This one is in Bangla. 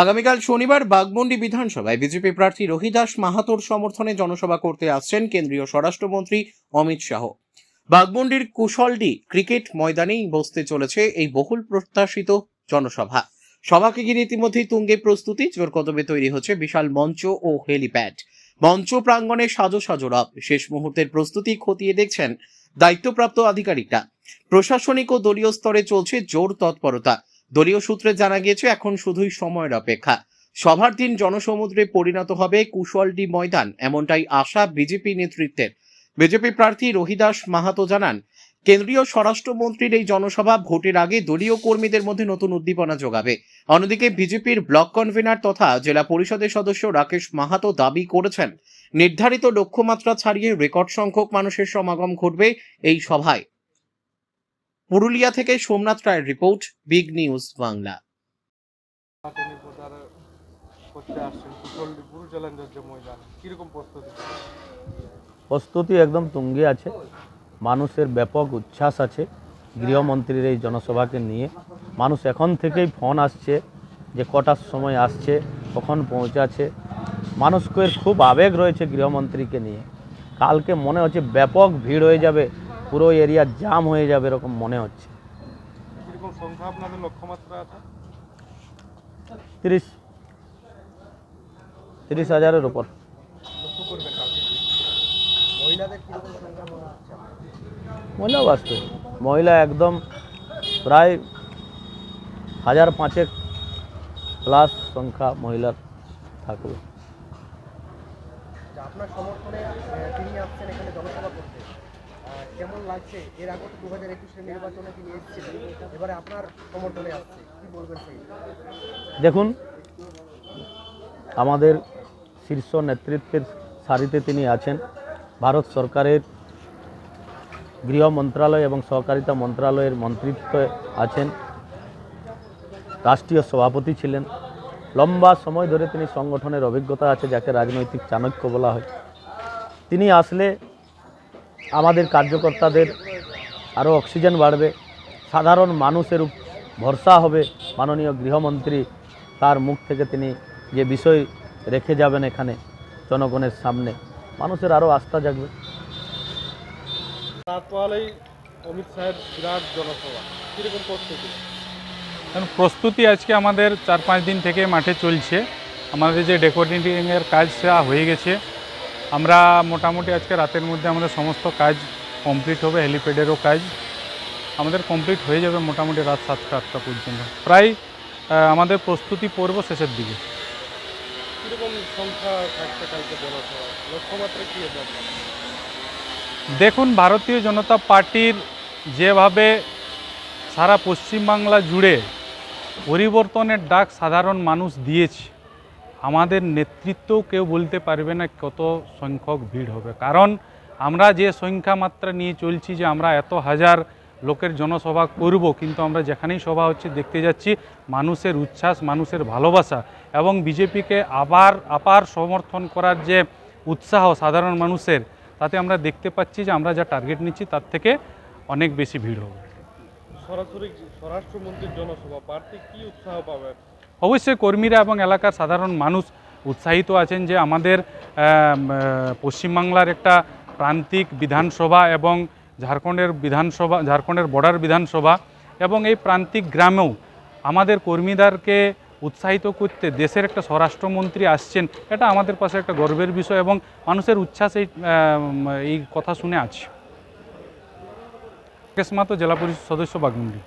আগামীকাল শনিবার বাঘমুন্ডি বিধানসভায় বিজেপি প্রার্থী রোহিদাস মাহাতোর সমর্থনে জনসভা করতে আসছেন কেন্দ্রীয় স্বরাষ্ট্রমন্ত্রী অমিত শাহ। বাঘমুন্ডির কুশলডি ক্রিকেট ময়দানেই বসতে চলেছে এই বহুল প্রত্যাশিত জনসভা। সভাকে ঘিরে ইতিমধ্যেই তুঙ্গে প্রস্তুতি, জোর কদমে তৈরি হচ্ছে বিশাল মঞ্চ ও হেলিপ্যাড। মঞ্চ প্রাঙ্গণে সাজো সাজো রব, শেষ মুহূর্তের প্রস্তুতি খতিয়ে দেখছেন দায়িত্বপ্রাপ্ত আধিকারিকরা। প্রশাসনিক ও দলীয় স্তরে চলছে জোর তৎপরতা। দলীয় সূত্রে জানা গিয়েছে এখন শুধুই সময়ের অপেক্ষা। সভার দিন জনসমুদ্রে পরিণত হবে কুশলডি ময়দান, এমনটাই আশা বিজেপি নেতৃত্বের। বিজেপি প্রার্থী রোহিদাস মাহাতো জানান, কেন্দ্রীয় স্বরাষ্ট্রমন্ত্রীর এই জনসভা ভোটের আগে দলীয় কর্মীদের মধ্যে নতুন উদ্দীপনা যোগাবে। অন্যদিকে বিজেপির ব্লক কনভেনার তথা জেলা পরিষদের সদস্য রাকেশ মাহাতো দাবি করেছেন, নির্ধারিত লক্ষ্যমাত্রা ছাড়িয়ে রেকর্ড সংখ্যক মানুষের সমাগম ঘটবে এই সভায়। পুরুলিয়া থেকে সোমনাথ রায়ের রিপোর্ট, বিগ নিউজ বাংলা। প্রস্তুতি একদম তুঙ্গে আছে, মানুষের ব্যাপক উচ্ছ্বাস আছে গৃহমন্ত্রীর এই জনসভাকে নিয়ে। মানুষ এখন থেকেই ফোন আসছে যে কটার সময় আসছে, কখন পৌঁছাচ্ছে। মানুষের খুব আবেগ রয়েছে গৃহমন্ত্রীকে নিয়ে। কালকে মনে হচ্ছে ব্যাপক ভিড় হয়ে যাবে, পুরো এরিয়া জাম হয়ে যাবে এরকম মনে হচ্ছে। কিরকম সংখ্যা আপনাদের লক্ষ্যমাত্রা আছে? 30,000-এর উপর। মহিলাও আসবে, মহিলা একদম প্রায় 1,500 প্লাস সংখ্যা মহিলার থাকবে। আপনার সমর্থনে তিনি আসছেন এখানে জনসভা করতে, কেমন লাগছে? এর আগে তো 2021-এর নির্বাচনে তিনি এসেছিলেন, এবারে আপনার সমর্থনে আসছে, কি বলবেন সেই? দেখুন, আমাদের শীর্ষ নেতৃত্বের সারিতে তিনি আছেন। ভারত সরকারের গৃহ মন্ত্রণালয় এবং সহকারিতা মন্ত্রণালয়ের মন্ত্রিত্বে আছেন। রাষ্ট্রীয় সভাপতি ছিলেন। লম্বা সময় ধরে তিনি সংগঠনের অভিজ্ঞতা আছে, যাকে রাজনৈতিক চাণক্য বলা হয়। তিনি আসলে আমাদের কার্যকর্তাদের আরও অক্সিজেন বাড়বে, সাধারণ মানুষের ভরসা হবে। মাননীয় গৃহমন্ত্রী তার মুখ থেকে তিনি যে বিষয় রেখে যাবেন এখানে জনগণের সামনে, মানুষের আরও আস্থা জাগবে। রাতওয়ালাই অমিত শাহের বিরাট জনসভা, কীরকম প্রস্তুতি? কারণ প্রস্তুতি আজকে আমাদের 4-5 দিন থেকে মাঠে চলছে। আমাদের যে ডেকোরেটিংয়ের কাজ সেটা হয়ে গেছে। আমরা মোটামুটি আজকে রাতের মধ্যে আমাদের সমস্ত কাজ কমপ্লিট হবে। হেলিপ্যাডেরও কাজ আমাদের কমপ্লিট হয়ে যাবে মোটামুটি রাত 7টা-8টা পর্যন্ত। প্রায় আমাদের প্রস্তুতি পর্ব শেষের দিকে। কীরকম সংখ্যা থাকছে কালকে জনসভা, লক্ষ্যমাত্রা কী হবে আপনার? দেখুন, ভারতীয় জনতা পার্টির যেভাবে সারা পশ্চিমবাংলা জুড়ে পরিবর্তনের ডাক সাধারণ মানুষ দিয়েছে, আমাদের নেতৃত্বও কেউ বলতে পারবে না কত সংখ্যক ভিড় হবে। কারণ আমরা যে সংখ্যা মাত্রা নিয়ে চলছি যে আমরা এত হাজার লোকের জনসভা করব, কিন্তু আমরা যেখানেই সভা হচ্ছে দেখতে যাচ্ছি মানুষের উচ্ছ্বাস, মানুষের ভালোবাসা এবং বিজেপিকে আবার সমর্থন করার যে উৎসাহ সাধারণ মানুষের, তাতে আমরা দেখতে পাচ্ছি যে আমরা যা টার্গেট নিচ্ছি তার থেকে অনেক বেশি ভিড় হবে। সরাসরি স্বরাষ্ট্রমন্ত্রীর জনসভা, প্রার্থী কী উৎসাহ পাবে? অবশ্যই কর্মীরা এবং এলাকার সাধারণ মানুষ উৎসাহিত আছেন যে আমাদের পশ্চিমবাংলার একটা প্রান্তিক বিধানসভা এবং ঝাড়খণ্ডের বর্ডার বিধানসভা এবং এই প্রান্তিক গ্রামেও আমাদের কর্মীদেরকে উৎসাহিত করতে দেশের একটা স্বরাষ্ট্রমন্ত্রী আসছেন, এটা আমাদের পাশে একটা গর্বের বিষয় এবং মানুষের উচ্ছ্বাস এই কথা শুনে আছে। রাকেশ মাহাতো, জেলা পরিষদ সদস্য, বাঘমুন্ডি।